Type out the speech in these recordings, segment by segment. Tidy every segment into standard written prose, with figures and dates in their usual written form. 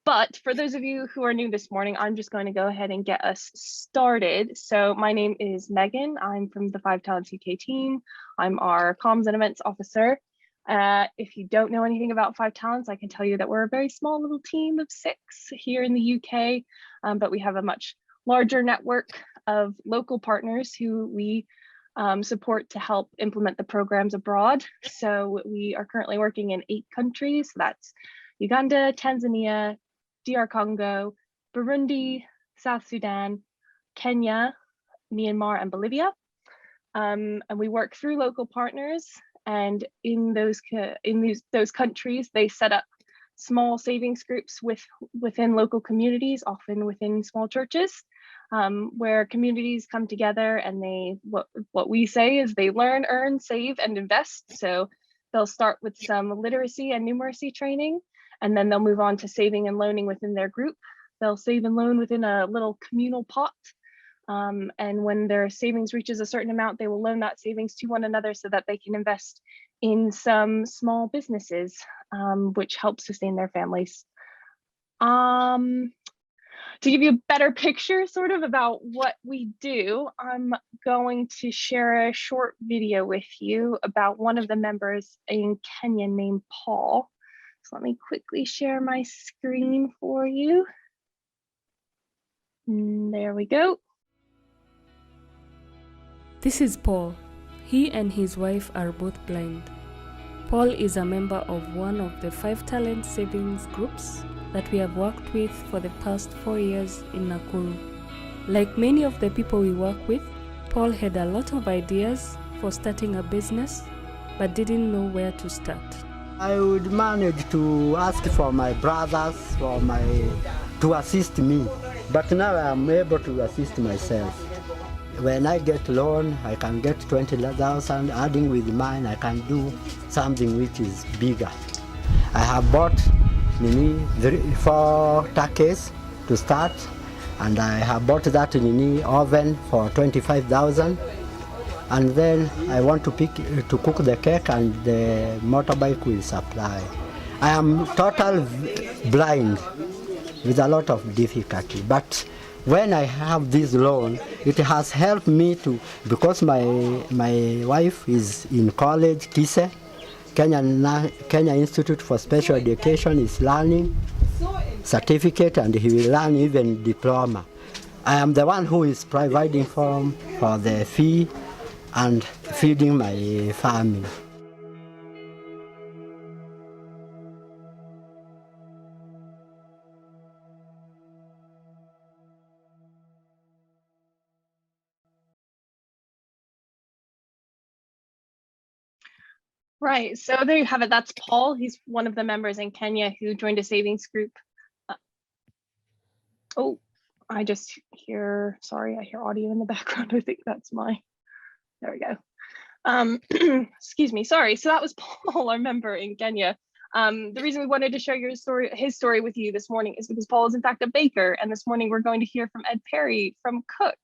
But for those of you who are new this morning, I'm just going to go ahead and get us started. So my name is Megan. I'm from the Five Talents UK team. I'm our comms and events officer. If you don't know anything about Five Talents, I can tell you that we're a very small little team of 6 here in the UK, but we have a much larger network of local partners who we support to help implement the programs abroad. So we are currently working in 8 countries. So that's Uganda, Tanzania, DR Congo, Burundi, South Sudan, Kenya, Myanmar, and Bolivia. And we work through local partners, and in those countries, they set up small savings groups within local communities, often within small churches, where communities come together and they what we say is they learn, earn, save, and invest. So they'll start with some literacy and numeracy training, and then they'll move on to saving and loaning within their group. They'll save and loan within a little communal pot. And when their savings reaches a certain amount, they will loan that savings to one another so that they can invest in some small businesses, which help sustain their families. To give you a better picture sort of about what we do, I'm going to share a short video with you about one of the members in Kenya named Paul. So let me quickly share my screen for you. There we go. This is Paul. He and his wife are both blind. Paul is a member of one of the 5 Talent savings groups that we have worked with for the past 4 years in Nakuru. Like many of the people we work with, Paul had a lot of ideas for starting a business, but didn't know where to start. I would manage to ask for my brothers to assist me, but now I am able to assist myself. When I get loan, I can get 20,000. Adding with mine, I can do something which is bigger. I have bought 4 turkeys to start, and I have bought that oven for 25,000. And then I want to cook the cake, and the motorbike will supply. I am total blind with a lot of difficulty, but when I have this loan, it has helped me to, because my wife is in college, KISE, Kenya Institute for Special Education, is learning certificate, and he will learn even diploma. I am the one who is providing for the fee and feeding my family. Right, so there you have it. That's Paul. He's one of the members in Kenya who joined a savings group. Oh, I just hear, sorry, I hear audio in the background. I think that's there we go. Excuse me, sorry. So that was Paul, our member in Kenya. The reason we wanted to share his story with you this morning is because Paul is in fact a baker, and this morning we're going to hear from Ed Perry from Cook,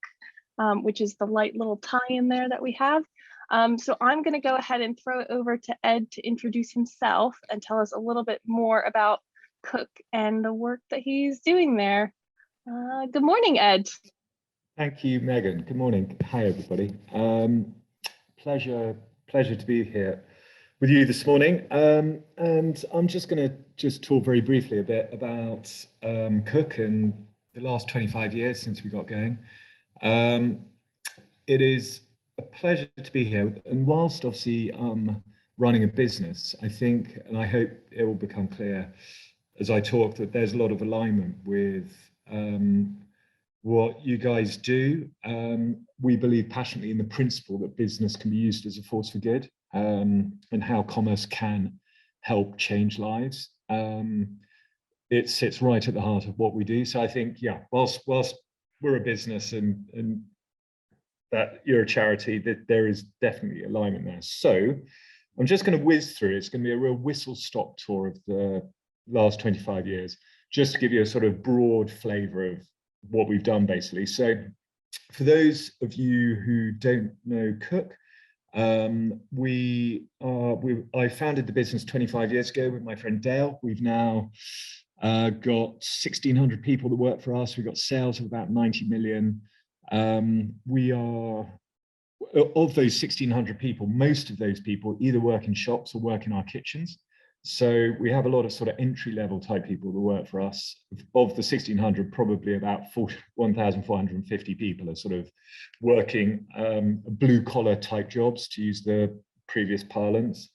which is the light little tie-in there that we have. So I'm going to go ahead and throw it over to Ed to introduce himself and tell us a little bit more about Cook and the work that he's doing there. Good morning, Ed. Thank you, Megan. Good morning. Hi, everybody. Pleasure to be here with you this morning. And I'm just going to talk very briefly a bit about Cook and the last 25 years since we got going. It is a pleasure to be here, and whilst obviously running a business, I think, and I hope it will become clear as I talk, that there's a lot of alignment with what you guys do. We believe passionately in the principle that business can be used as a force for good, and how commerce can help change lives. It sits right at the heart of what we do. So I think, yeah, whilst we're a business and that you're a charity, that there is definitely alignment there. So I'm just going to whiz through. It's going to be a real whistle-stop tour of the last 25 years, just to give you a sort of broad flavor of what we've done, basically. So for those of you who don't know Cook, I founded the business 25 years ago with my friend Dale. We've now got 1,600 people that work for us. We've got sales of about 90 million. We are, of those 1,600 people, most of those people either work in shops or work in our kitchens. So we have a lot of sort of entry-level type people that work for us. Of the 1,600, probably about 1,450 people are sort of working blue-collar type jobs, to use the previous parlance.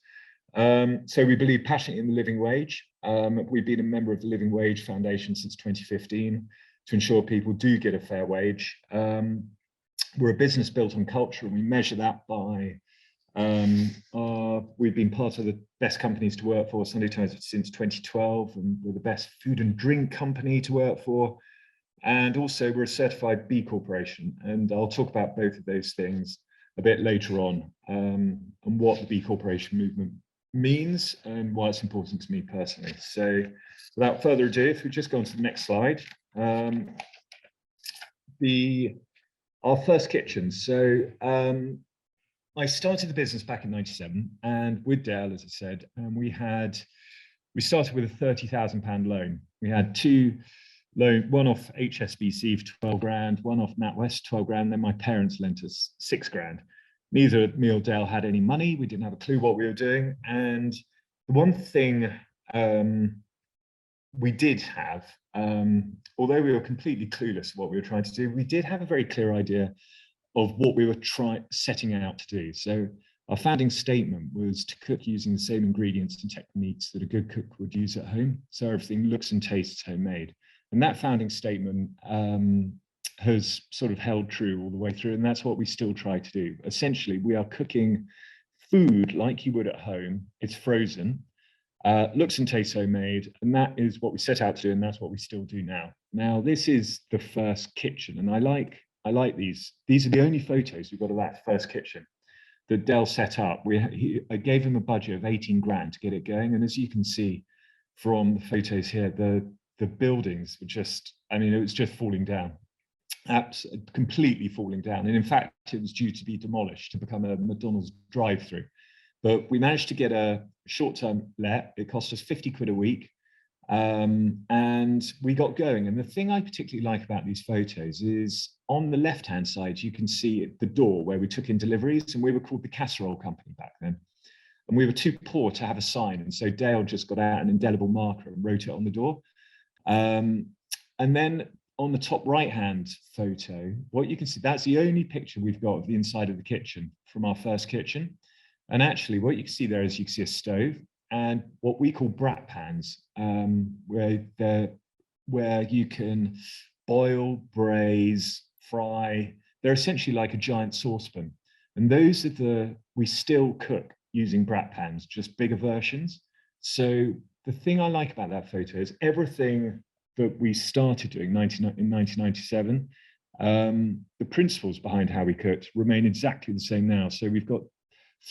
So we believe passionately in the living wage. We've been a member of the Living Wage Foundation since 2015 to ensure people do get a fair wage. We're a business built on culture, and we measure that by we've been part of the best companies to work for, Sunday Times, since 2012, and we're the best food and drink company to work for. And also we're a certified B Corporation, and I'll talk about both of those things a bit later on, and what the B Corporation movement means and why it's important to me personally. So without further ado, if we just go on to the next slide, our first kitchen. So I started the business back in '97, and with Dale, as I said, we started with a £30,000 loan. We had two loans, one off HSBC for 12 grand, one off NatWest 12 grand. Then my parents lent us 6 grand. Neither me or Dale had any money. We didn't have a clue what we were doing. And the one thing we did have, although we were completely clueless what we were trying to do, we did have a very clear idea of what we were setting out to do. So our founding statement was to cook using the same ingredients and techniques that a good cook would use at home. So everything looks and tastes homemade. And that founding statement has sort of held true all the way through. And that's what we still try to do. Essentially, we are cooking food like you would at home. It's frozen, looks and tastes homemade. And that is what we set out to do. And that's what we still do now. Now, this is the first kitchen. And I like these. These are the only photos we've got of that first kitchen that Dell set up. I gave him a budget of 18 grand to get it going. And as you can see from the photos here, the buildings were just, I mean, it was just falling down, completely falling down. And in fact, it was due to be demolished to become a McDonald's drive-through. But we managed to get a short-term let. It cost us 50 quid a week. And we got going. And the thing I particularly like about these photos is on the left-hand side, you can see the door where we took in deliveries, and we were called the Casserole Company back then. And we were too poor to have a sign. And so Dale just got out an indelible marker and wrote it on the door. And then on the top right-hand photo, what you can see, that's the only picture we've got of the inside of the kitchen from our first kitchen. And actually what you can see there is you can see a stove and what we call brat pans, where you can boil, braise, fry. They're essentially like a giant saucepan. And those are we still cook using brat pans, just bigger versions. So the thing I like about that photo is everything that we started doing in 1997, the principles behind how we cooked remain exactly the same now. So we've got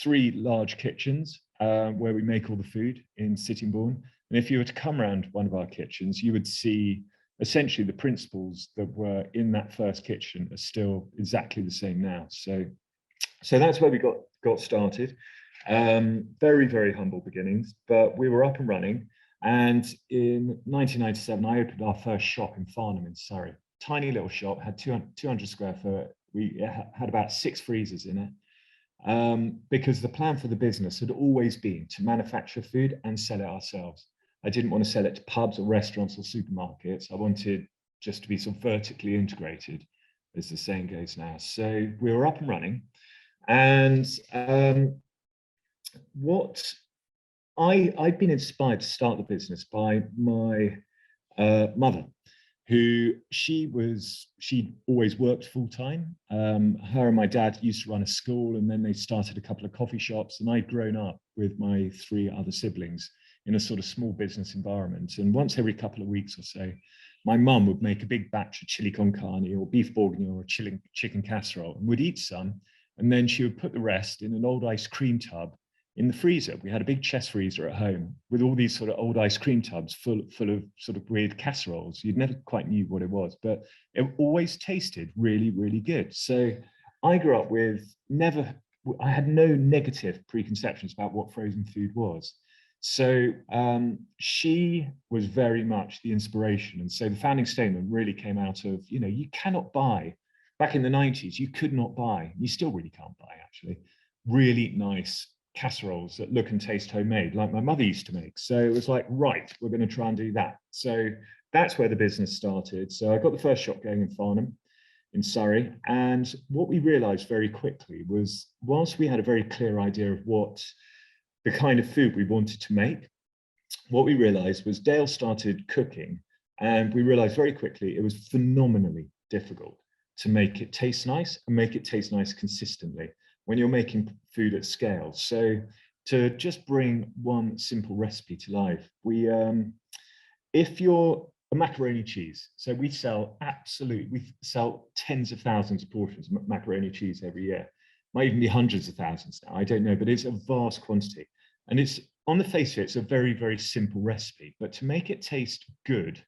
3 large kitchens where we make all the food in Sittingbourne. And if you were to come around one of our kitchens, you would see essentially the principles that were in that first kitchen are still exactly the same now. So that's where we got started. Very, very humble beginnings, but we were up and running. And in 1997, I opened our first shop in Farnham in Surrey. Tiny little shop, had 200 square foot. We had about 6 freezers in it. Because the plan for the business had always been to manufacture food and sell it ourselves. I didn't want to sell it to pubs or restaurants or supermarkets. I wanted just to be sort of vertically integrated, as the saying goes now. So we were up and running. And I'd been inspired to start the business by my mother, who she'd always worked full time. Her and my dad used to run a school, and then they started a couple of coffee shops. And I'd grown up with my 3 other siblings in a sort of small business environment. And once every couple of weeks or so, my mum would make a big batch of chili con carne or beef bourguignon or chicken casserole, and we'd eat some. And then she would put the rest in an old ice cream tub in the freezer. We had a big chest freezer at home with all these sort of old ice cream tubs full of sort of weird casseroles. You'd never quite knew what it was, but it always tasted really, really good. So I grew up with I had no negative preconceptions about what frozen food was. So she was very much the inspiration. And so the founding statement really came out of, you cannot buy, back in the 90s, you could not buy, you still really can't buy actually, really nice casseroles that look and taste homemade, like my mother used to make. So it was like, right, we're going to try and do that. So that's where the business started. So I got the first shop going in Farnham, in Surrey. And what we realized very quickly was, whilst we had a very clear idea of what the kind of food we wanted to make, what we realized was Dale started cooking, and we realized very quickly it was phenomenally difficult to make it taste nice and make it taste nice consistently when you're making food at scale. So to just bring one simple recipe to life, if you're a macaroni cheese, so we sell tens of thousands of portions of macaroni cheese every year. Might even be hundreds of thousands now, I don't know, but it's a vast quantity. And it's, on the face of it, it's a very, very simple recipe, but to make it taste good,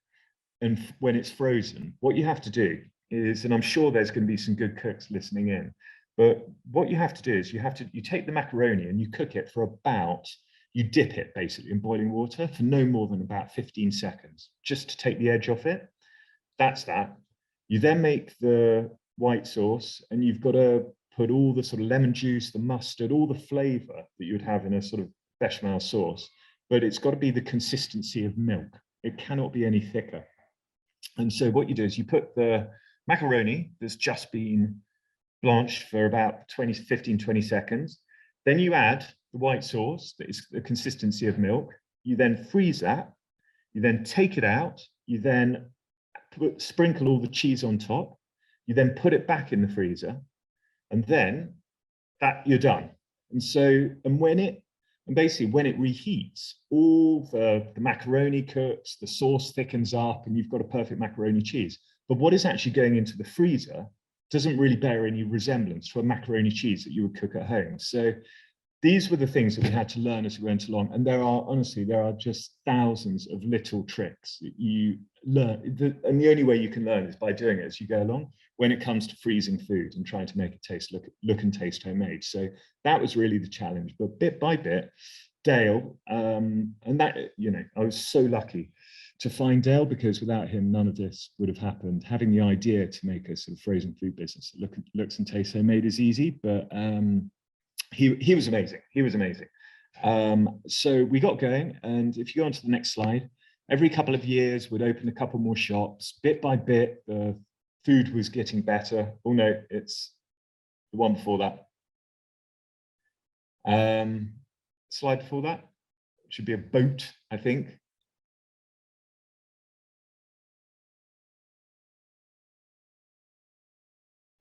and when it's frozen, what you have to do is, and I'm sure there's going to be some good cooks listening in, but what you have to do is you take the macaroni and you cook it for about, you dip it basically in boiling water for no more than about 15 seconds, just to take the edge off it. That's that. You then make the white sauce, and you've got to put all the sort of lemon juice, the mustard, all the flavor that you would have in a sort of bechamel sauce, but it's got to be the consistency of milk. It cannot be any thicker. And so what you do is you put the macaroni that's just been blanched for about 15, 20 seconds. Then you add the white sauce that is the consistency of milk. You then freeze that. You then take it out. You then sprinkle all the cheese on top. You then put it back in the freezer. And then you're done. And so, basically when it reheats, all the macaroni cooks, the sauce thickens up, and you've got a perfect macaroni cheese. But what is actually going into the freezer doesn't really bear any resemblance to a macaroni cheese that you would cook at home. So these were the things that we had to learn as we went along. And there are just thousands of little tricks that you learn. And the only way you can learn is by doing it as you go along, when it comes to freezing food and trying to make it look and taste homemade. So that was really the challenge. But bit by bit, Dale, and that, I was so lucky to find Dale, because without him, none of this would have happened. Having the idea to make a sort of frozen food business that looks and tastes homemade is easy, but he was amazing. He was amazing. So we got going, and if you go on to the next slide, every couple of years we'd open a couple more shops. Bit by bit, the food was getting better. Oh no, it's the one before that. Slide before that, it should be a boat, I think.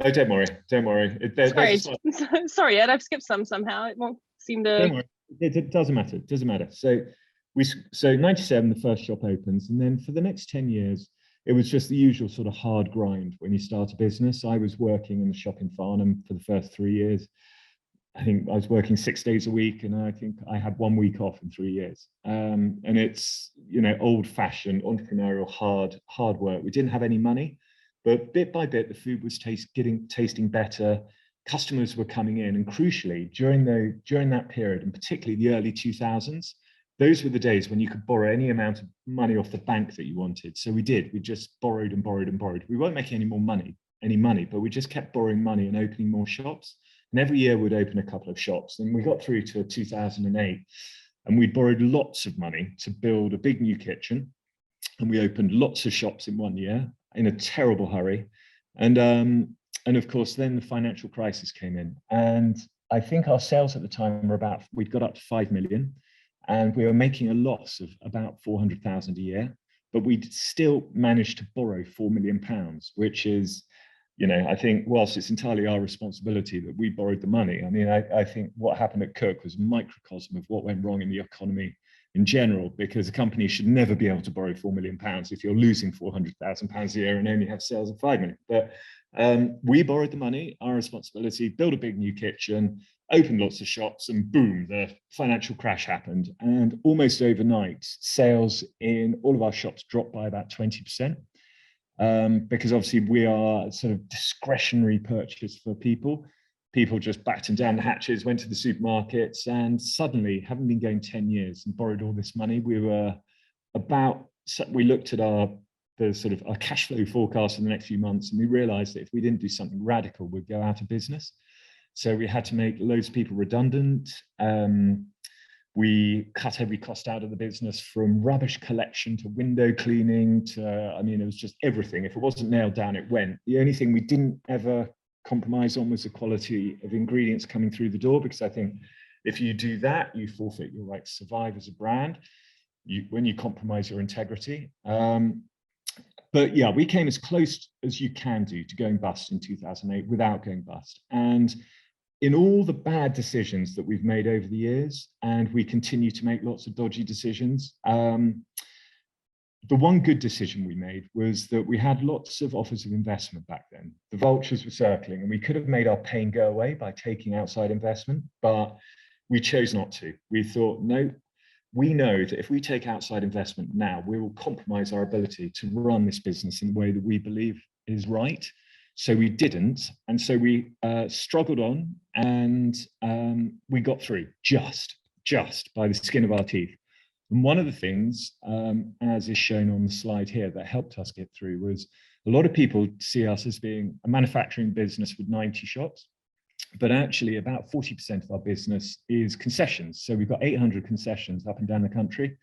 Oh, don't worry. Sorry, Ed, I've skipped some somehow. It won't seem to. Don't worry. It doesn't matter. It doesn't matter. So 97, the first shop opens, and then for the next 10 years, it was just the usual sort of hard grind when you start a business. I was working in the shop in Farnham for the first 3 years. I think I was working 6 days a week, and I think I had 1 week off in 3 years. And it's, old-fashioned entrepreneurial hard work. We didn't have any money. But bit by bit, the food was tasting better. Customers were coming in, and crucially, during that period, and particularly the early 2000s, those were the days when you could borrow any amount of money off the bank that you wanted. So we did. We just borrowed and borrowed and borrowed. We weren't making any money, but we just kept borrowing money and opening more shops. And every year we'd open a couple of shops. And we got through to 2008, and we'd borrowed lots of money to build a big new kitchen. And we opened lots of shops in 1 year, in a terrible hurry. And of course, then the financial crisis came in. And I think our sales at the time we'd got up to 5 million, and we were making a loss of about 400,000 a year, but we'd still managed to borrow 4 million pounds, which is, I think, whilst it's entirely our responsibility that we borrowed the money, I mean, I think what happened at Cook was a microcosm of what went wrong in the economy in general, because a company should never be able to borrow 4 million pounds if you're losing 400,000 pounds a year and only have sales of 5 million. But we borrowed the money, our responsibility, built a big new kitchen, opened lots of shops, and boom, the financial crash happened. And almost overnight, sales in all of our shops dropped by about 20%. Because obviously we are sort of discretionary purchase for people. people just battened down the hatches, went to the supermarkets, and suddenly, having been going 10 years and borrowed all this money, we looked at our cash flow forecast for the next few months, and we realized that if we didn't do something radical, we'd go out of business. So we had to make loads of people redundant. We cut every cost out of the business, from rubbish collection to window cleaning to, I mean, it was just everything. If it wasn't nailed down, it went. The only thing we didn't ever compromise on was the quality of ingredients coming through the door, because I think if you do that, you forfeit your right to survive as a brand, when you compromise your integrity. But yeah, we came as close as you can do to going bust in 2008 without going bust. And in all the bad decisions that we've made over the years, and we continue to make lots of dodgy decisions, the one good decision we made was that we had lots of offers of investment back then. The vultures were circling, and we could have made our pain go away by taking outside investment, but we chose not to. We thought, no, we know that if we take outside investment now, we will compromise our ability to run this business in the way that we believe is right. So we didn't. And so we struggled on, and we got through just by the skin of our teeth. And one of the things, as is shown on the slide here, that helped us get through was a lot of people see us as being a manufacturing business with 90 shops, but actually about 40% of our business is concessions. So we've got 800 concessions up and down the country.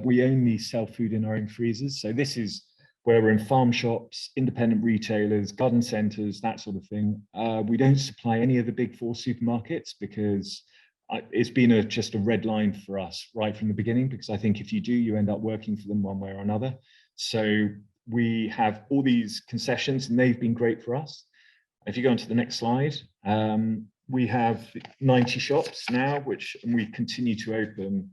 We only sell food in our own freezers. So this is where we're in farm shops, independent retailers, garden centres, that sort of thing. We don't supply any of the big four supermarkets, because it's been just a red line for us right from the beginning, because I think if you do, you end up working for them one way or another. So we have all these concessions, and they've been great for us. If you go on to the next slide, we have 90 shops now, and we continue to open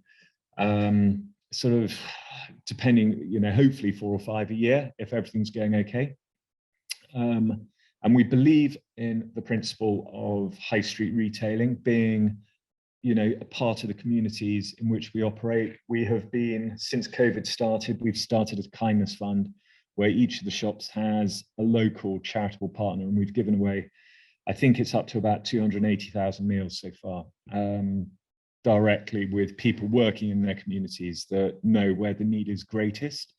depending, hopefully 4 or 5 a year if everything's going okay. And we believe in the principle of high street retailing being, a part of the communities in which we operate. We have been, since COVID started, we've started a kindness fund where each of the shops has a local charitable partner, and we've given away, I think it's up to about 280,000 meals so far, directly with people working in their communities that know where the need is greatest.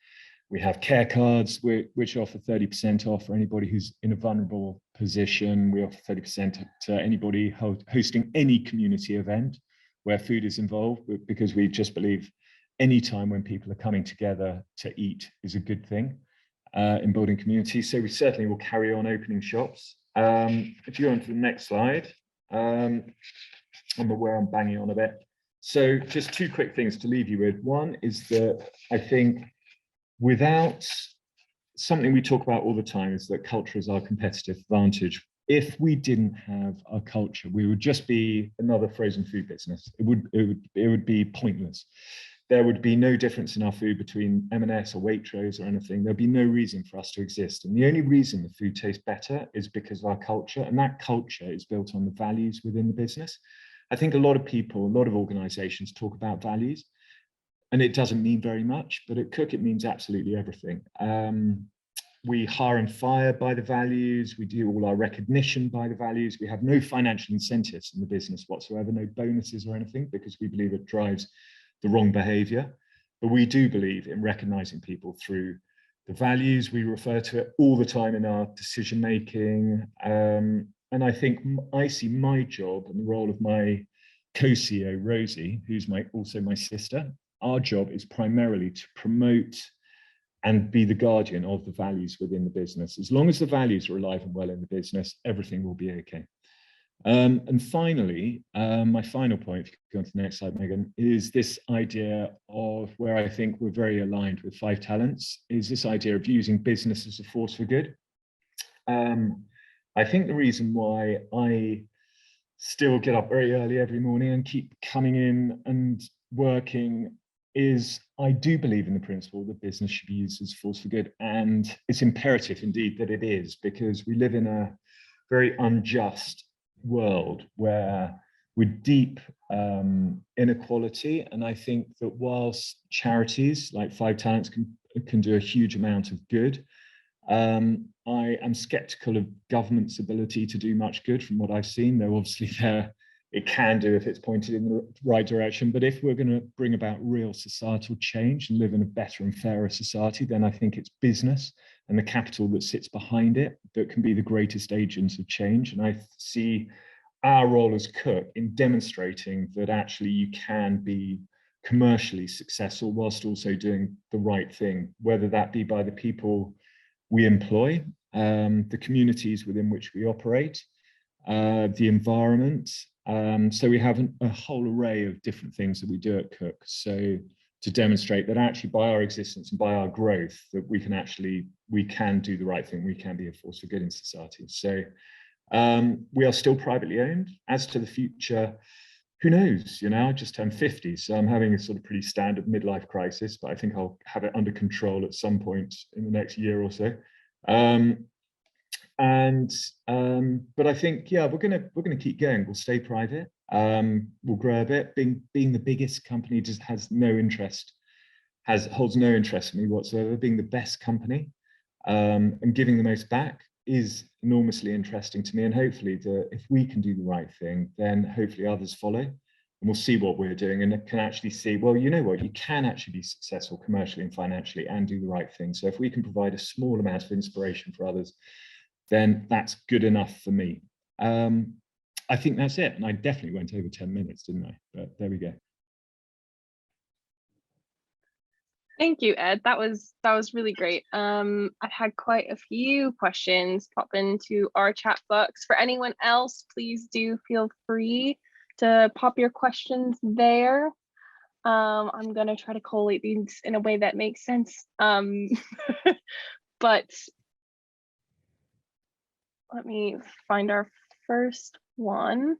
We have care cards which offer 30% off for anybody who's in a vulnerable position. We offer 30% to anybody hosting any community event where food is involved, because we just believe any time when people are coming together to eat is a good thing in building communities. So we certainly will carry on opening shops. If you go on to the next slide, I'm aware I'm banging on a bit. So just 2 quick things to leave you with. One is that I think without something we talk about all the time is that culture is our competitive advantage. If we didn't have our culture, we would just be another frozen food business. It would be pointless. There would be no difference in our food between M&S or Waitrose or anything. There'd be no reason for us to exist. And the only reason the food tastes better is because of our culture. And that culture is built on the values within the business. I think a lot of people, a lot of organizations talk about values, and it doesn't mean very much, but at Cook, it means absolutely everything. We hire and fire by the values. We do all our recognition by the values. We have no financial incentives in the business whatsoever, no bonuses or anything, because we believe it drives the wrong behavior. But we do believe in recognizing people through the values. We refer to it all the time in our decision making. And I think I see my job and the role of my co-CEO, Rosie, who's also my sister. Our job is primarily to promote and be the guardian of the values within the business. As long as the values are alive and well in the business, everything will be okay. And finally, my final point, if you go on to the next slide, Megan, is this idea of where I think we're very aligned with Five Talents, is this idea of using business as a force for good. I think the reason why I still get up very early every morning and keep coming in and working is I do believe in the principle that business should be used as a force for good. And it's imperative indeed that it is, because we live in a very unjust world where with deep inequality. And I think that whilst charities like Five Talents can do a huge amount of good, I am skeptical of government's ability to do much good from what I've seen, though obviously it can do if it's pointed in the right direction. But if we're going to bring about real societal change and live in a better and fairer society, then I think it's business and the capital that sits behind it that can be the greatest agents of change. And I see our role as Cook in demonstrating that actually you can be commercially successful whilst also doing the right thing, whether that be by the people we employ, the communities within which we operate, the environment. So we have a whole array of different things that we do at Cook. So to demonstrate that actually by our existence and by our growth, that we can do the right thing, we can be a force for good in society. So we are still privately owned. As to the future, who knows, I just turned 50, so I'm having a sort of pretty standard midlife crisis, but I think I'll have it under control at some point in the next year or so. But I think, yeah, we're gonna keep going. We'll stay private. We'll grow a bit. Being the biggest company just holds no interest in me whatsoever. Being the best company and giving the most back is enormously interesting to me. And hopefully if we can do the right thing, then hopefully others follow, and we'll see what we're doing and can actually see, well, you know what, you can actually be successful commercially and financially and do the right thing. So if we can provide a small amount of inspiration for others, then that's good enough for me. I think that's it. And I definitely went over 10 minutes, didn't I? But there we go. Thank you, Ed. That was really great. I had quite a few questions pop into our chat box. For anyone else, please do feel free to pop your questions there. I'm gonna try to collate these in a way that makes sense. But let me find our first one.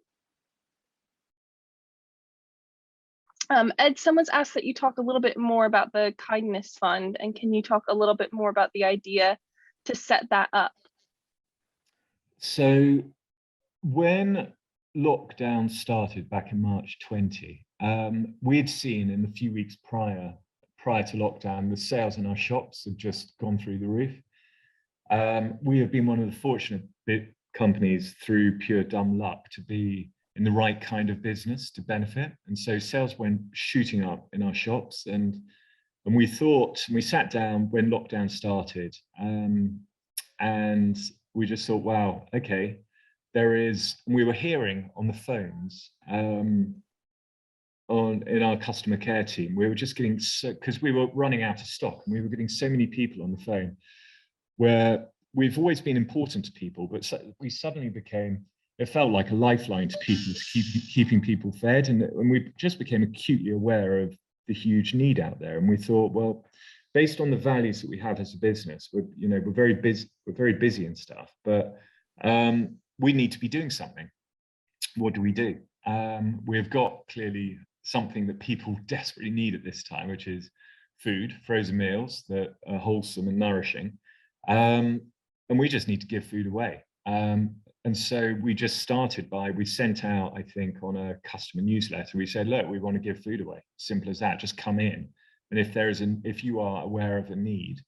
Ed, someone's asked that you talk a little bit more about the Kindness Fund, and can you talk a little bit more about the idea to set that up? So when lockdown started back in March 20, we'd seen in the few weeks prior to lockdown, the sales in our shops had just gone through the roof. We have been one of the fortunate companies through pure dumb luck to be in the right kind of business to benefit. And so sales went shooting up in our shops. And we sat down when lockdown started, and we just thought, wow, okay, we were hearing on the phones in our customer care team, we were just getting because we were running out of stock, and we were getting so many people on the phone where we've always been important to people, but we suddenly it felt like a lifeline to people, keeping people fed. And we just became acutely aware of the huge need out there. And we thought, well, based on the values that we have as a business, we're very busy and stuff, but we need to be doing something. What do we do? We've got clearly something that people desperately need at this time, which is food, frozen meals that are wholesome and nourishing. And we just need to give food away. And so we just started we sent out, I think, on a customer newsletter, we said, look, we want to give food away. Simple as that, just come in. And if you are aware of a need,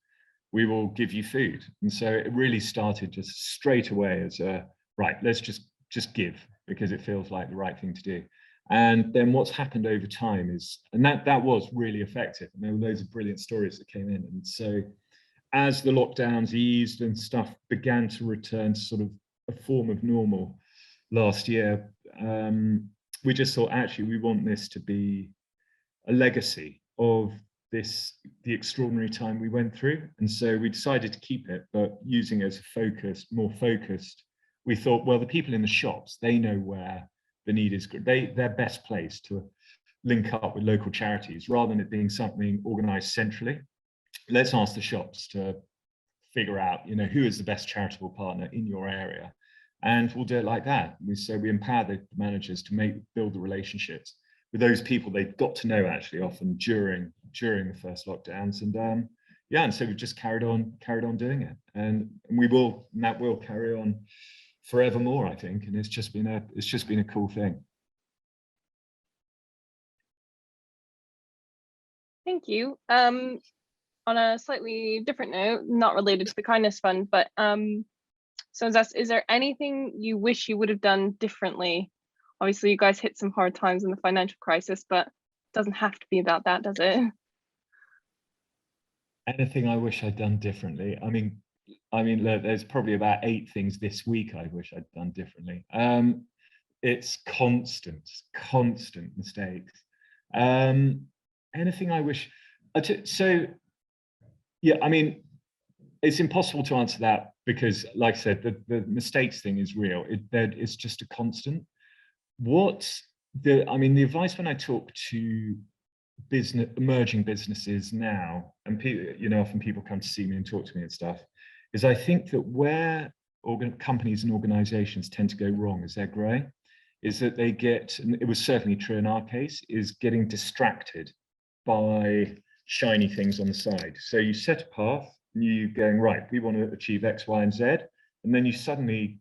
we will give you food. And so it really started just straight away as right, let's just give, because it feels like the right thing to do. And then what's happened over time and that was really effective. And there were loads of brilliant stories that came in. And so as the lockdowns eased and stuff began to return to sort of a form of normal last year, we just thought, actually, we want this to be a legacy of the extraordinary time we went through. And so we decided to keep it, but using it as more focused. We thought, well, the people in the shops, they know where the need is. They're best placed to link up with local charities rather than it being something organized centrally. Let's ask the shops to figure out, who is the best charitable partner in your area, and we'll do it like that. So we empower the managers to build the relationships with those people they've got to know actually often during the first lockdowns. And and so we've just carried on doing it, and that will carry on forevermore, I think. And it's just been a cool thing. Thank you. on a slightly different note, not related to the kindness fund, but so is there anything you wish you would have done differently? Obviously, you guys hit some hard times in the financial crisis, but it doesn't have to be about that, does it? Anything I wish I'd done differently? I mean, look, there's probably about 8 things this week I wish I'd done differently. It's constant mistakes. Anything I wish. So, yeah, I mean, it's impossible to answer that because, like I said, the mistakes thing is real. It's just a constant. The advice when I talk to emerging businesses now, and often people come to see me and talk to me and stuff, is I think that where companies and organizations tend to go wrong as they're growing is that they get, and it was certainly true in our case, is getting distracted by shiny things on the side. So you set a path and you going, right, we want to achieve X, Y, and Z. And then you suddenly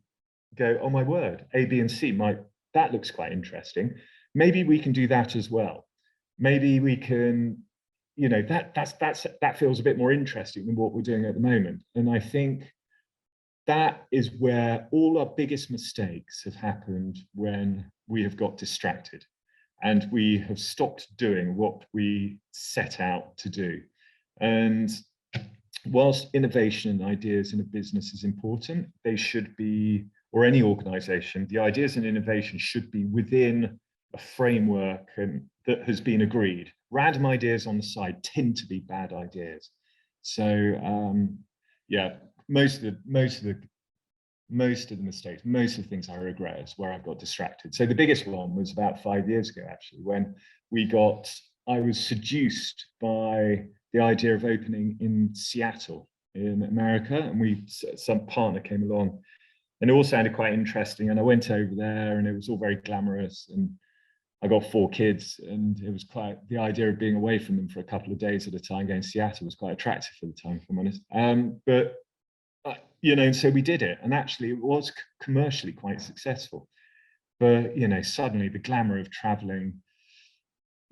go, oh my word, A, B, and C, that looks quite interesting. Maybe we can do that as well. Maybe we can, that feels a bit more interesting than what we're doing at the moment. And I think that is where all our biggest mistakes have happened, when we have got distracted and we have stopped doing what we set out to do. And whilst innovation and ideas in a business is important, they should be, or any organization, the ideas and innovation should be within a framework that has been agreed. Random ideas on the side tend to be bad ideas. So yeah, most of the mistakes, most of the things I regret is where I've got distracted. So the biggest one was about 5 years ago, actually, when I was seduced by the idea of opening in Seattle in America, and some partner came along and it all sounded quite interesting. And I went over there and it was all very glamorous, and I got 4 kids, and it was the idea of being away from them for a couple of days at a time, going to Seattle, was quite attractive for the time, if I'm honest. So we did it, and actually it was commercially quite successful. But, suddenly the glamour of traveling,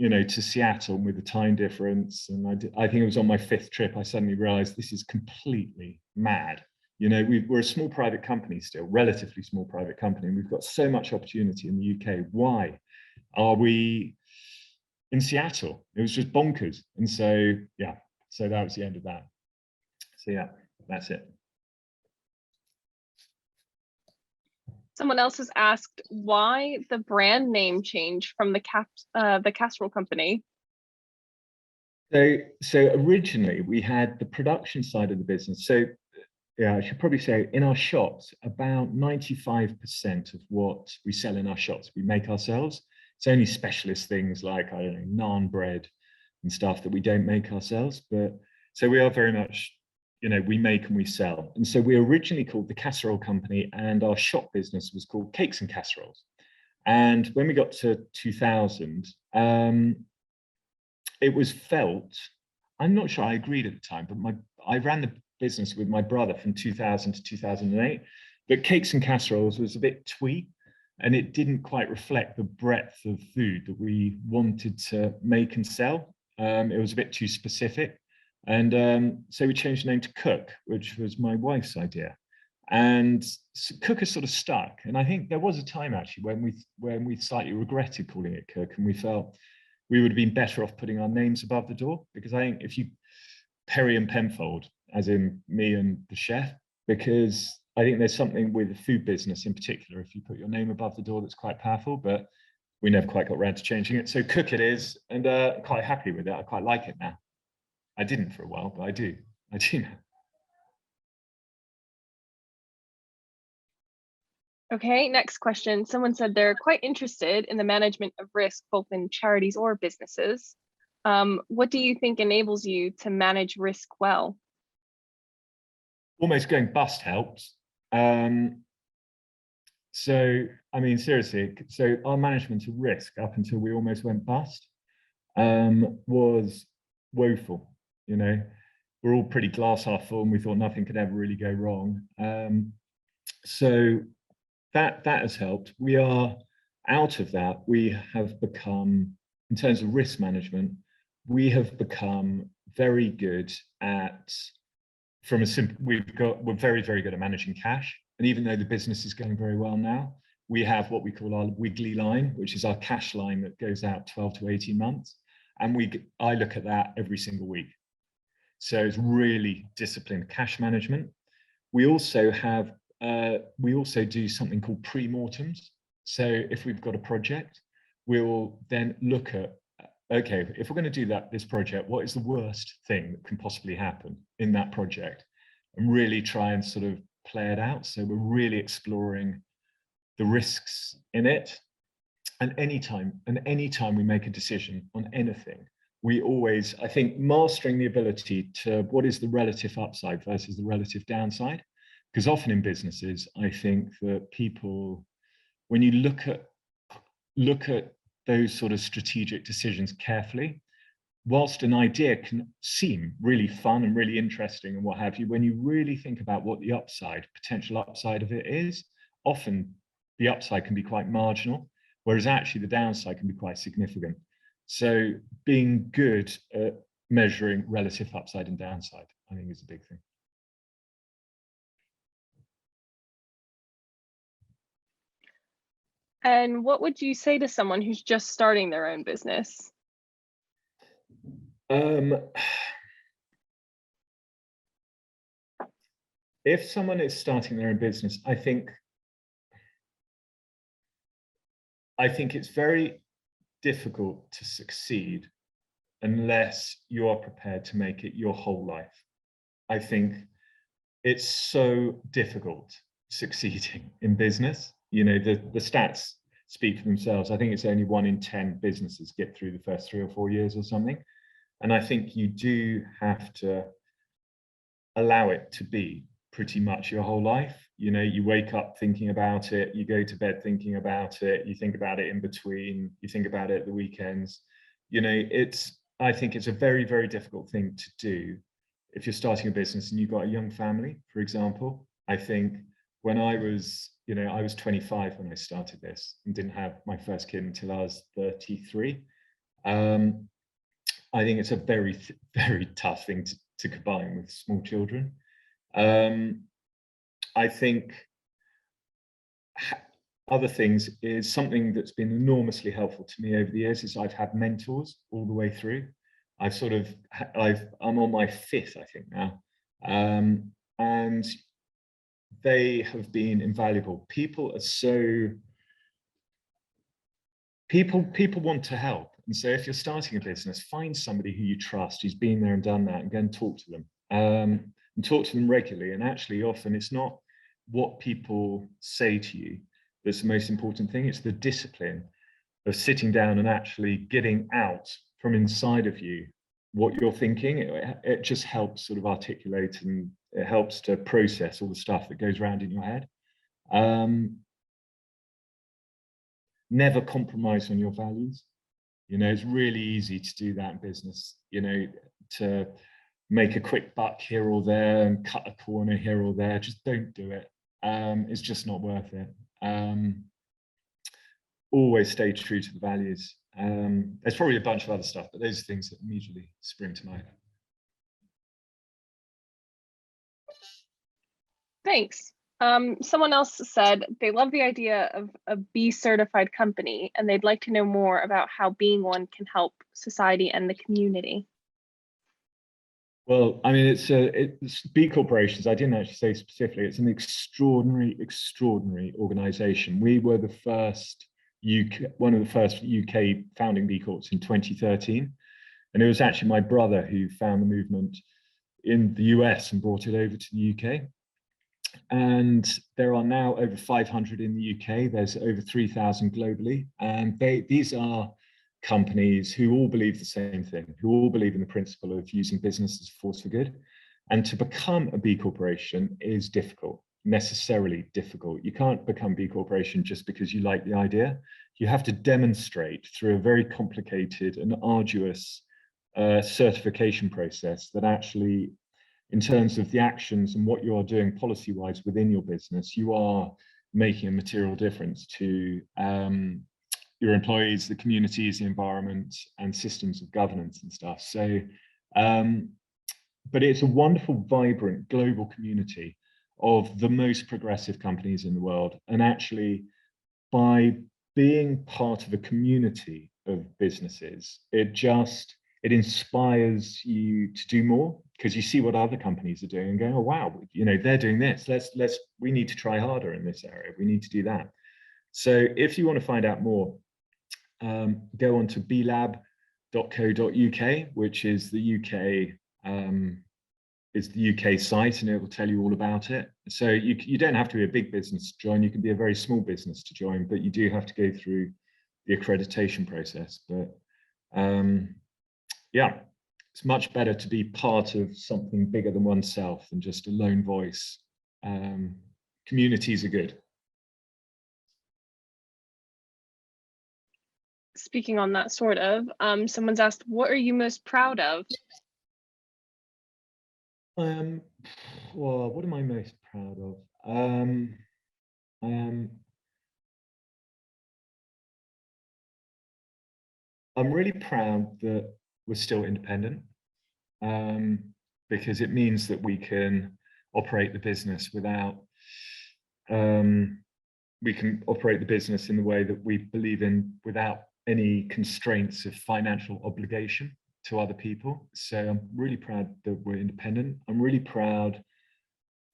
to Seattle with the time difference, and I think it was on my 5th trip, I suddenly realized this is completely mad. We're a small private company still, relatively small private company, and we've got so much opportunity in the UK. Why are we in Seattle? It was just bonkers. And so, yeah, so that was the end of that. So yeah, that's it. Someone else has asked why the brand name change from the casserole company. So originally we had the production side of the business. So yeah, I should probably say in our shops, about 95% of what we sell in our shops, we make ourselves. It's only specialist things like, I don't know, naan bread and stuff that we don't make ourselves. But so we are very much, we make and we sell. And so we originally called the Casserole Company, and our shop business was called Cakes and Casseroles. And when we got to 2000, it was felt, I'm not sure I agreed at the time, but I ran the business with my brother from 2000 to 2008, but Cakes and Casseroles was a bit twee, and it didn't quite reflect the breadth of food that we wanted to make and sell. It was a bit too specific. And so we changed the name to Cook, which was my wife's idea. And Cook has sort of stuck. And I think there was a time actually when we slightly regretted calling it Cook, and we felt we would have been better off putting our names above the door, because I think if you Perry and Penfold, as in me and the chef, because I think there's something with the food business in particular, if you put your name above the door, that's quite powerful. But we never quite got around to changing it. So Cook it is, and quite happy with it. I quite like it now. I didn't for a while, but I do now. Okay, next question. Someone said they're quite interested in the management of risk, both in charities or businesses. What do you think enables you to manage risk well? Almost going bust helps. So, I mean, seriously, so our management of risk up until we almost went bust was woeful. We're all pretty glass half full, and we thought nothing could ever really go wrong. So that has helped. We are out of that. We have become, in terms of risk management, we have become very good at, we're very, very good at managing cash. And even though the business is going very well now, we have what we call our wiggly line, which is our cash line that goes out 12 to 18 months. And I look at that every single week. So it's really disciplined cash management. We also do something called pre-mortems. So if we've got a project, we'll then look at, okay, if we're going to do this project, what is the worst thing that can possibly happen in that project? And really try and sort of play it out. So we're really exploring the risks in it. And anytime we make a decision on anything, we always, I think, mastering the ability to what is the relative upside versus the relative downside. Because often in businesses, I think that people, when you look at those sort of strategic decisions carefully, whilst an idea can seem really fun and really interesting and what have you, when you really think about what the potential upside of it is, often the upside can be quite marginal, whereas actually the downside can be quite significant. So being good at measuring relative upside and downside, I think, is a big thing. And what would you say to someone who's just starting their own business? If someone is starting their own business, I think it's very difficult to succeed unless you are prepared to make it your whole life. I think it's so difficult succeeding in business. You know, the stats speak for themselves. I think it's only 1 in 10 businesses get through the first 3 or 4 years or something. And I think you do have to allow it to be pretty much your whole life. You know, you wake up thinking about it, you go to bed thinking about it, you think about it in between, you think about it at the weekends. You know, I think it's a very, very difficult thing to do if you're starting a business and you've got a young family, for example. I think when I was 25 when I started this and didn't have my first kid until I was 33. I think it's a very, very tough thing to combine with small children. I think other things is something that's been enormously helpful to me over the years is I've had mentors all the way through. I'm on my 5th, I think now. And they have been invaluable. People want to help. And so if you're starting a business, find somebody who you trust, who's been there and done that, and go and talk to them. And talk to them regularly. And actually, often it's not what people say to you that's the most important thing. It's the discipline of sitting down and actually getting out from inside of you what you're thinking. It just helps sort of articulate, and it helps to process all the stuff that goes around in your head. Never compromise on your values. You know, it's really easy to do that in business, you know, to make a quick buck here or there and cut a corner here or there. Just don't do it. It's just not worth it. Always stay true to the values. There's probably a bunch of other stuff, but those are things that immediately spring to mind. Thanks. Someone else said they love the idea of a B certified company and they'd like to know more about how being one can help society and the community. Well, I mean, it's B corporations. I didn't actually say specifically. It's an extraordinary, extraordinary organization. We were one of the first UK founding B Corps in 2013. And it was actually my brother who found the movement in the US and brought it over to the UK. And there are now over 500 in the UK. There's over 3,000 globally. And these are companies who all believe the same thing, who all believe in the principle of using business as a force for good. And to become a B corporation is difficult, necessarily difficult. You can't become B corporation just because you like the idea. You have to demonstrate through a very complicated and arduous certification process that actually, in terms of the actions and what you are doing policy-wise within your business, you are making a material difference to your employees, the communities, the environment, and systems of governance and stuff. So But it's a wonderful, vibrant global community of the most progressive companies in the world. And actually, by being part of a community of businesses, it inspires you to do more, because you see what other companies are doing and go, oh wow, they're doing this. We need to try harder in this area. We need to do that. So if you want to find out more, go on to blab.co.uk, which is the UK site, and it will tell you all about it. So you don't have to be a big business to join. You can be a very small business to join, but you do have to go through the accreditation process. But yeah, it's much better to be part of something bigger than oneself than just a lone voice. Communities are good. Speaking on that sort of, someone's asked, what are you most proud of? Well, what am I most proud of? I'm really proud that we're still independent, because it means that we can operate the business without, we can operate the business in the way that we believe in without any constraints of financial obligation to other people. So I'm really proud that we're independent. I'm really proud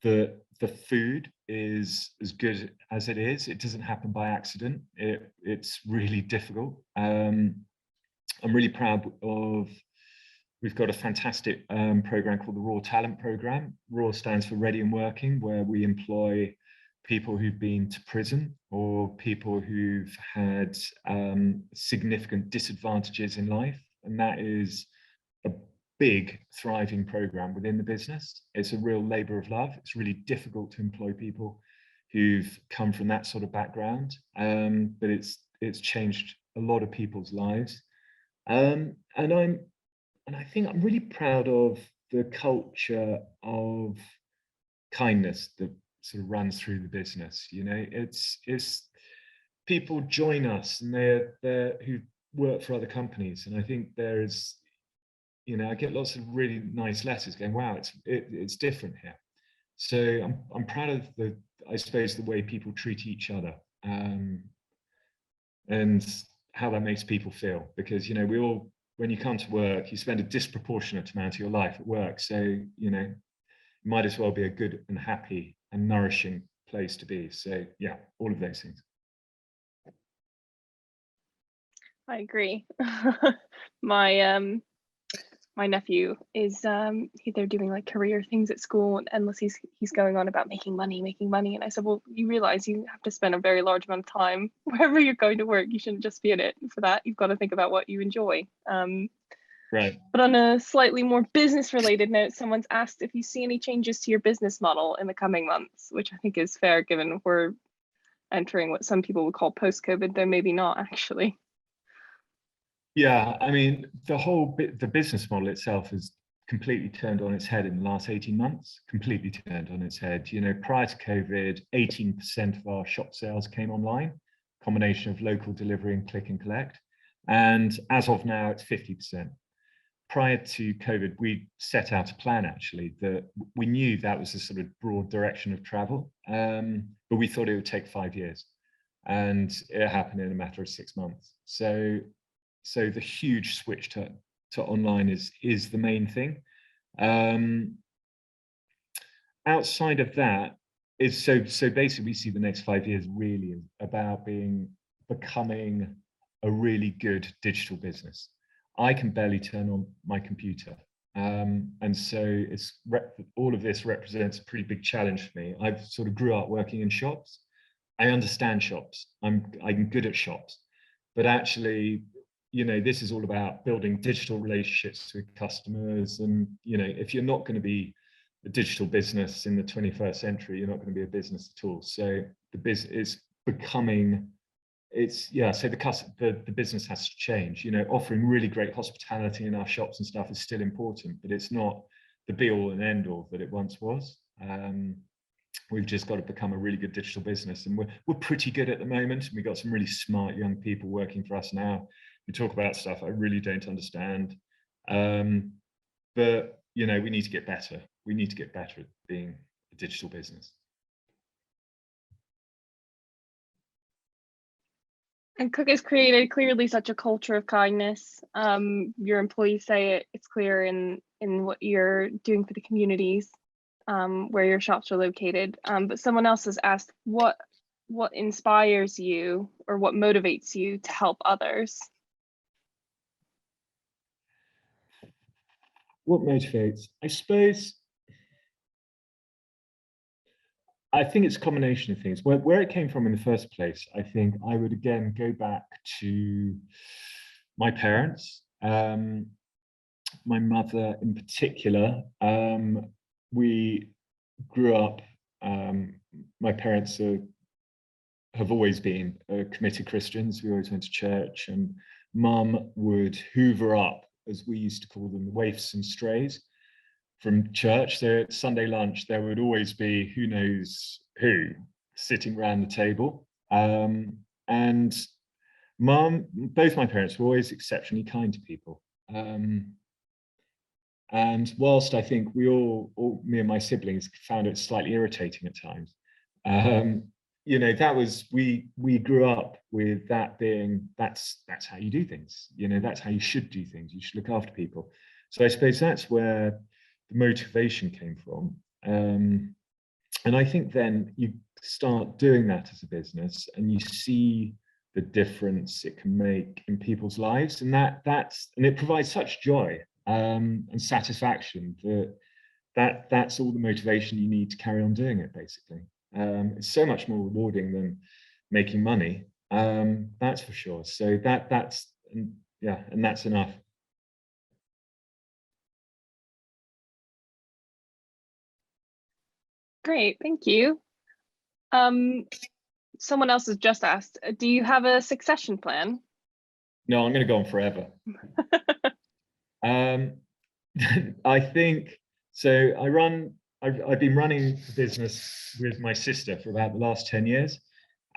that the food is as good as it is. It doesn't happen by accident. It's really difficult. I'm really proud of, we've got a fantastic program called the Raw Talent Program. Raw stands for Ready and Working, where we employ people who've been to prison or people who've had significant disadvantages in life. And that is a big, thriving program within the business. It's a real labor of love. It's really difficult to employ people who've come from that sort of background, but it's changed a lot of people's lives. And I think I'm really proud of the culture of kindness that sort of runs through the business. It's people join us and they're who work for other companies, and I think there's, I get lots of really nice letters going, wow, it's different here. So I'm proud of I suppose the way people treat each other, and how that makes people feel, because we all, when you come to work, you spend a disproportionate amount of your life at work, so it might as well be a good and happy and nourishing place to be. So yeah, all of those things. I agree. My nephew is they're doing like career things at school, and endlessly he's going on about making money, and I said, well, you realize you have to spend a very large amount of time wherever you're going to work. You shouldn't just be in it for that. You've got to think about what you enjoy. Right. But on a slightly more business related note, someone's asked if you see any changes to your business model in the coming months, which I think is fair given we're entering what some people would call post-COVID, though maybe not actually. Yeah, I mean, the business model itself has completely turned on its head in the last 18 months, completely turned on its head. Prior to COVID, 18% of our shop sales came online, combination of local delivery and click and collect. And as of now, it's 50%. Prior to COVID, we set out a plan, actually, that we knew that was a sort of broad direction of travel, but we thought it would take 5 years. And it happened in a matter of 6 months. So the huge switch to online is the main thing. Outside of that, so basically we see the next 5 years really about becoming a really good digital business. I can barely turn on my computer, and so all of this represents a pretty big challenge for me. I've sort of grew up working in shops. I understand shops. I'm good at shops, but actually, this is all about building digital relationships with customers. And if you're not going to be a digital business in the 21st century, you're not going to be a business at all. So the business is becoming. So the business has to change. Offering really great hospitality in our shops and stuff is still important, but it's not the be all and end all that it once was. We've just got to become a really good digital business, and we're pretty good at the moment. And we've got some really smart young people working for us now. We talk about stuff I really don't understand, but you know, we need to get better. We need to get better at being a digital business. And Cook has created clearly such a culture of kindness. Your employees say it's clear in what you're doing for the communities where your shops are located. But someone else has asked what inspires you or what motivates you to help others? What motivates? I think it's a combination of things. Where it came from in the first place, I think I would again go back to my parents. My mother in particular. We grew up, my parents have always been committed Christians. We always went to church, and mum would hoover up, as we used to call them, the waifs and strays from church. So at Sunday lunch, there would always be who knows who sitting around the table. And both my parents were always exceptionally kind to people. And whilst I think we all, me and my siblings, found it slightly irritating at times, you know, that was, we grew up with that being, that's how you do things. You know, that's how you should do things. You should look after people. So I suppose that's where the motivation came from. And I think then you start doing that as a business and you see the difference it can make in people's lives, and it provides such joy and satisfaction that's all the motivation you need to carry on doing it, basically. It's so much more rewarding than making money, that's for sure. So that's enough. Great, thank you. Someone else has just asked, do you have a succession plan? No, I'm going to go on forever. I think so. I've been running the business with my sister for about the last 10 years.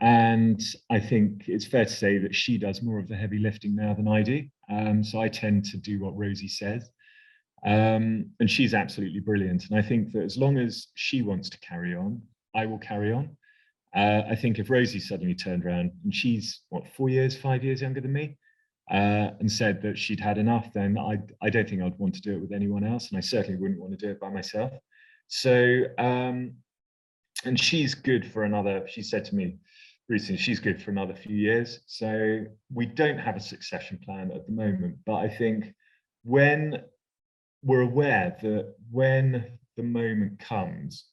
And I think it's fair to say that she does more of the heavy lifting now than I do. So I tend to do what Rosie says. And she's absolutely brilliant. And I think that as long as she wants to carry on, I will carry on. I think if Rosie suddenly turned around, and she's what, 5 years younger than me, and said that she'd had enough, then I don't think I'd want to do it with anyone else, and I certainly wouldn't want to do it by myself. So, and she's good for another, she said to me recently, she's good for another few years. So we don't have a succession plan at the moment, but I think when we're aware that when the moment comes,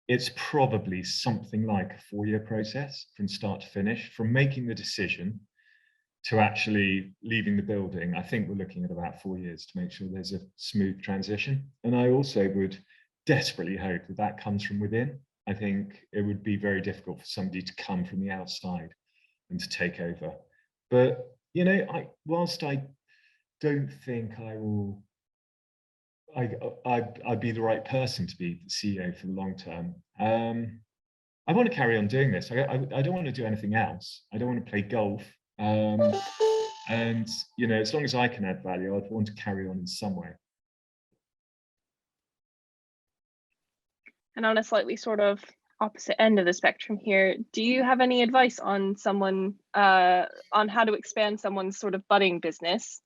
it's probably something like a 4-year process from start to finish, from making the decision to actually leaving the building. I think we're looking at about 4 years to make sure there's a smooth transition. And I also would desperately hope that that comes from within. I think it would be very difficult for somebody to come from the outside and to take over. But, you know, whilst I don't think I'd be the right person to be the CEO for the long term, I want to carry on doing this. I don't want to do anything else. I don't want to play golf. And, you know, as long as I can add value, I'd want to carry on in some way. And on a slightly sort of opposite end of the spectrum here, do you have any advice on someone, on how to expand someone's sort of budding business?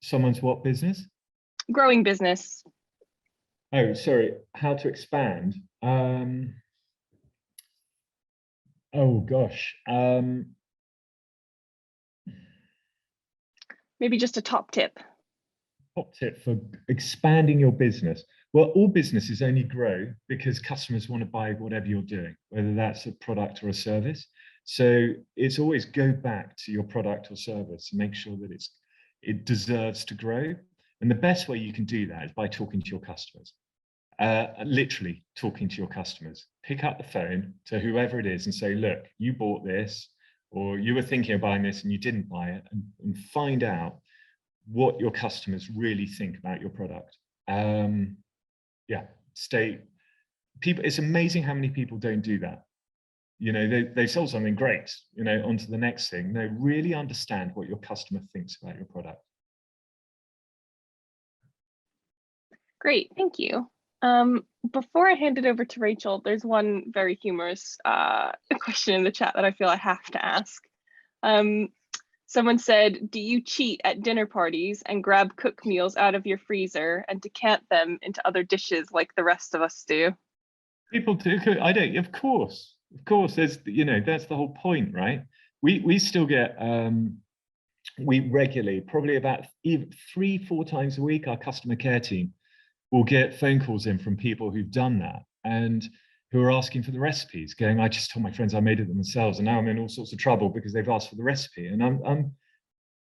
Someone's what business? Growing business. Oh, sorry, how to expand? Oh gosh. Maybe just a top tip. Top tip for expanding your business. Well, all businesses only grow because customers want to buy whatever you're doing, whether that's a product or a service. So it's always go back to your product or service and make sure that it deserves to grow. And the best way you can do that is by talking to your customers. Literally talking to your customers. Pick up the phone to whoever it is and say, look, you bought this, or you were thinking of buying this and you didn't buy it, and find out what your customers really think about your product. It's amazing how many people don't do that. You know, they sold something great, you know, onto the next thing. They really understand what your customer thinks about your product. Great, thank you. Before I hand it over to Rachel, there's one very humorous question in the chat that I feel I have to ask. Someone said, do you cheat at dinner parties and grab cook meals out of your freezer and decant them into other dishes like the rest of us do? People do. I don't. Of course. There's, that's the whole point, right? We still get, we regularly, probably about even 3-4 times a week, our customer care team will get phone calls in from people who've done that and who are asking for the recipes, going, I just told my friends I made it themselves, and now I'm in all sorts of trouble because they've asked for the recipe. And and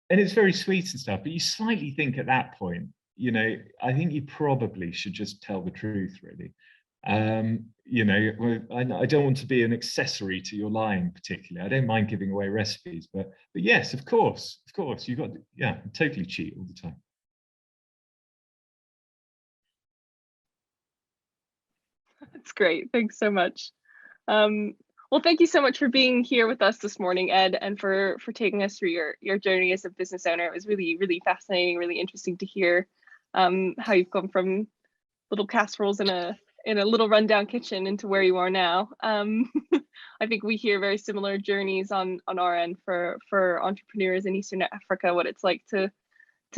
it's very sweet and stuff, but you slightly think at that point, I think you probably should just tell the truth, really. I don't want to be an accessory to your lying particularly. I don't mind giving away recipes, but yes, of course, you've got, totally cheat all the time. That's great. Thanks so much. Well, thank you so much for being here with us this morning, Ed, and for taking us through your journey as a business owner. It was really, really fascinating, really interesting to hear how you've come from little casseroles in a little rundown kitchen into where you are now. I think we hear very similar journeys on our end for entrepreneurs in Eastern Africa, what it's like to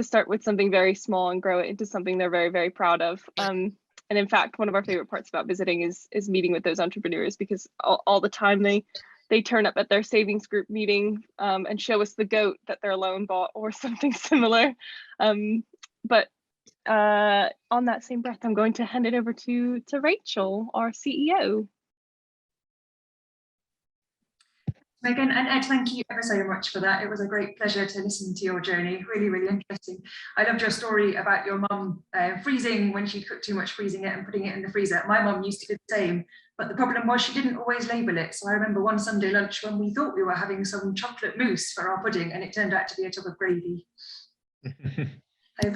start with something very small and grow it into something they're very, very proud of. And in fact, one of our favorite parts about visiting is meeting with those entrepreneurs, because all the time they turn up at their savings group meeting and show us the goat that their loan bought or something similar. But on that same breath, I'm going to hand it over to Rachel, our CEO. Megan and Ed, thank you ever so much for that. It was a great pleasure to listen to your journey. Really, really interesting. I loved your story about your mum freezing when she cooked too much, freezing it and putting it in the freezer. My mum used to do the same, but the problem was she didn't always label it. So I remember one Sunday lunch when we thought we were having some chocolate mousse for our pudding, and it turned out to be a tub of gravy. A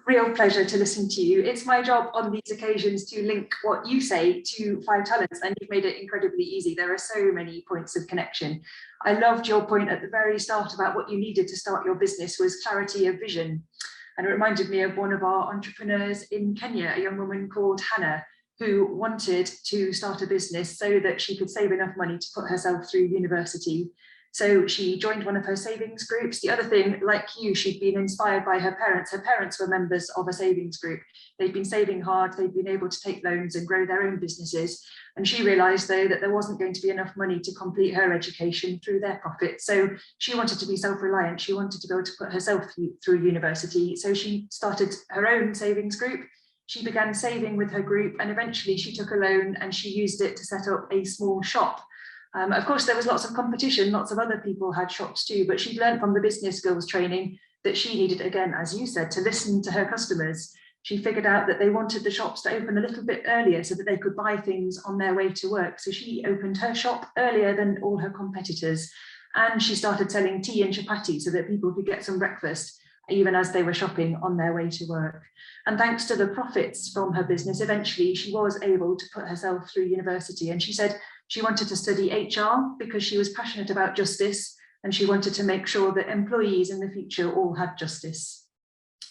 real pleasure to listen to you. It's my job on these occasions to link what you say to 5 Talents, and you've made it incredibly easy. There are so many points of connection. I loved your point at the very start about what you needed to start your business was clarity of vision. And it reminded me of one of our entrepreneurs in Kenya, a young woman called Hannah, who wanted to start a business so that she could save enough money to put herself through university. So she joined one of her savings groups. The other thing, like you, she'd been inspired by her parents. Her parents were members of a savings group. They'd been saving hard. They'd been able to take loans and grow their own businesses. And she realized, though, that there wasn't going to be enough money to complete her education through their profit. So she wanted to be self-reliant. She wanted to be able to put herself through university. So she started her own savings group. She began saving with her group, and eventually she took a loan and she used it to set up a small shop. Of course, there was lots of competition, lots of other people had shops too, but she'd learned from the business skills training that she needed, again, as you said, to listen to her customers. She figured out that they wanted the shops to open a little bit earlier so that they could buy things on their way to work. So she opened her shop earlier than all her competitors. And she started selling tea and chapati so that people could get some breakfast even as they were shopping on their way to work. And thanks to the profits from her business, eventually she was able to put herself through university. And she said she wanted to study HR because she was passionate about justice, and she wanted to make sure that employees in the future all had justice.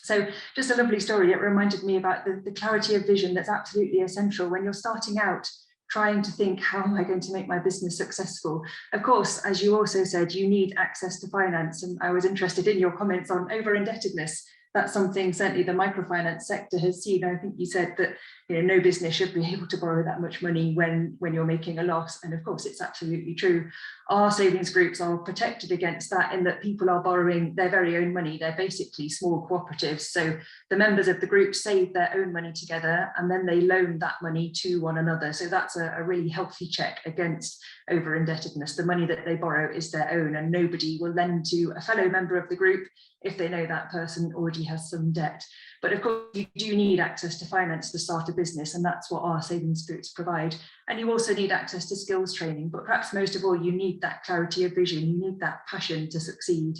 So just a lovely story. It reminded me about the clarity of vision that's absolutely essential when you're starting out, trying to think, how am I going to make my business successful? Of course, as you also said, you need access to finance. And I was interested in your comments on over-indebtedness. That's something certainly the microfinance sector has seen. I think you said that no business should be able to borrow that much money when you're making a loss. And of course, it's absolutely true. Our savings groups are protected against that in that people are borrowing their very own money. They're basically small cooperatives. So the members of the group save their own money together and then they loan that money to one another. So that's a really healthy check against over-indebtedness. The money that they borrow is their own, and nobody will lend to a fellow member of the group if they know that person already has some debt. But of course, you do need access to finance to start a business, and that's what our savings groups provide. And you also need access to skills training, but perhaps most of all, you need that clarity of vision, you need that passion to succeed.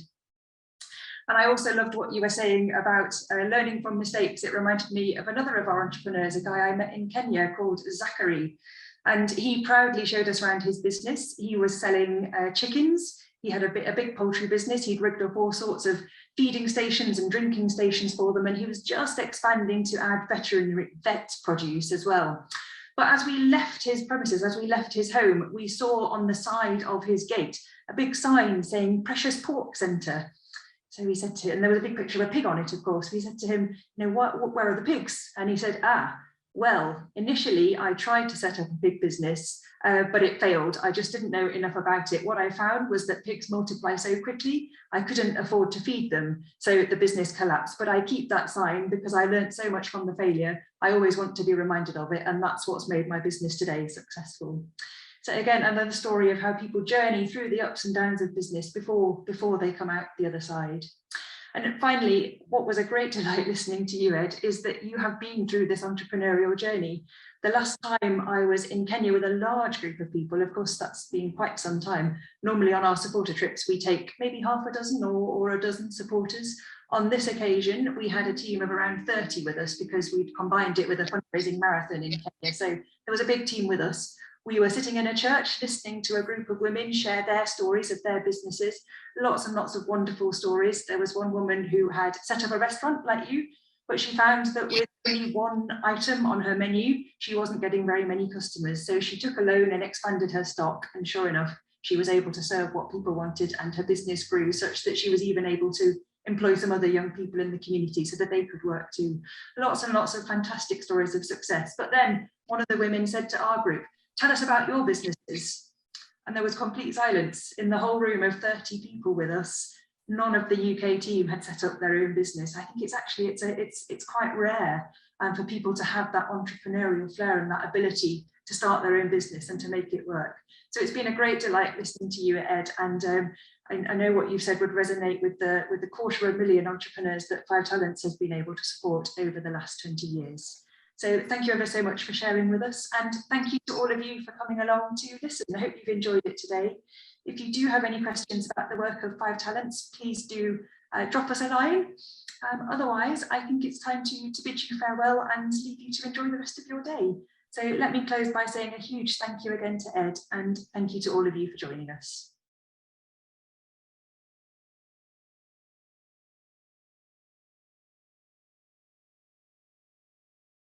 And I also loved what you were saying about learning from mistakes. It reminded me of another of our entrepreneurs, a guy I met in Kenya called Zachary. And he proudly showed us around his business. He was selling chickens. He had a big poultry business. He'd rigged up all sorts of feeding stations and drinking stations for them, and he was just expanding to add vet produce as well. But as we left his premises, as we left his home, we saw on the side of his gate a big sign saying Precious Pork Centre. So we said to him, and there was a big picture of a pig on it, of course. We said to him, you know, where are the pigs? And he said, well, initially I tried to set up a pig business, but it failed. I just didn't know enough about it. What I found was that pigs multiply so quickly, I couldn't afford to feed them. So the business collapsed. But I keep that sign because I learned so much from the failure. I always want to be reminded of it. And that's what's made my business today successful. So again, another story of how people journey through the ups and downs of business before they come out the other side. And finally, what was a great delight listening to you, Ed, is that you have been through this entrepreneurial journey. The last time I was in Kenya with a large group of people, of course, that's been quite some time. Normally on our supporter trips, we take maybe half a dozen or a dozen supporters. On this occasion, we had a team of around 30 with us because we'd combined it with a fundraising marathon in Kenya. So there was a big team with us. We were sitting in a church listening to a group of women share their stories of their businesses, lots and lots of wonderful stories. There was one woman who had set up a restaurant like you, but she found that with only one item on her menu, she wasn't getting very many customers. So she took a loan and expanded her stock. And sure enough, she was able to serve what people wanted, and her business grew such that she was even able to employ some other young people in the community so that they could work too. Lots and lots of fantastic stories of success. But then one of the women said to our group, "Tell us about your businesses." And there was complete silence in the whole room of 30 people with us. None of the UK team had set up their own business. I think it's quite rare for people to have that entrepreneurial flair and that ability to start their own business and to make it work. So it's been a great delight listening to you, Ed, and I know what you've said would resonate with the 250,000 entrepreneurs that Five Talents has been able to support over the last 20 years. So thank you ever so much for sharing with us, and thank you to all of you for coming along to listen. I hope you've enjoyed it today. If you do have any questions about the work of Five Talents, please do drop us a line. Otherwise, I think it's time to bid you farewell and leave you to enjoy the rest of your day. So let me close by saying a huge thank you again to Ed, and thank you to all of you for joining us.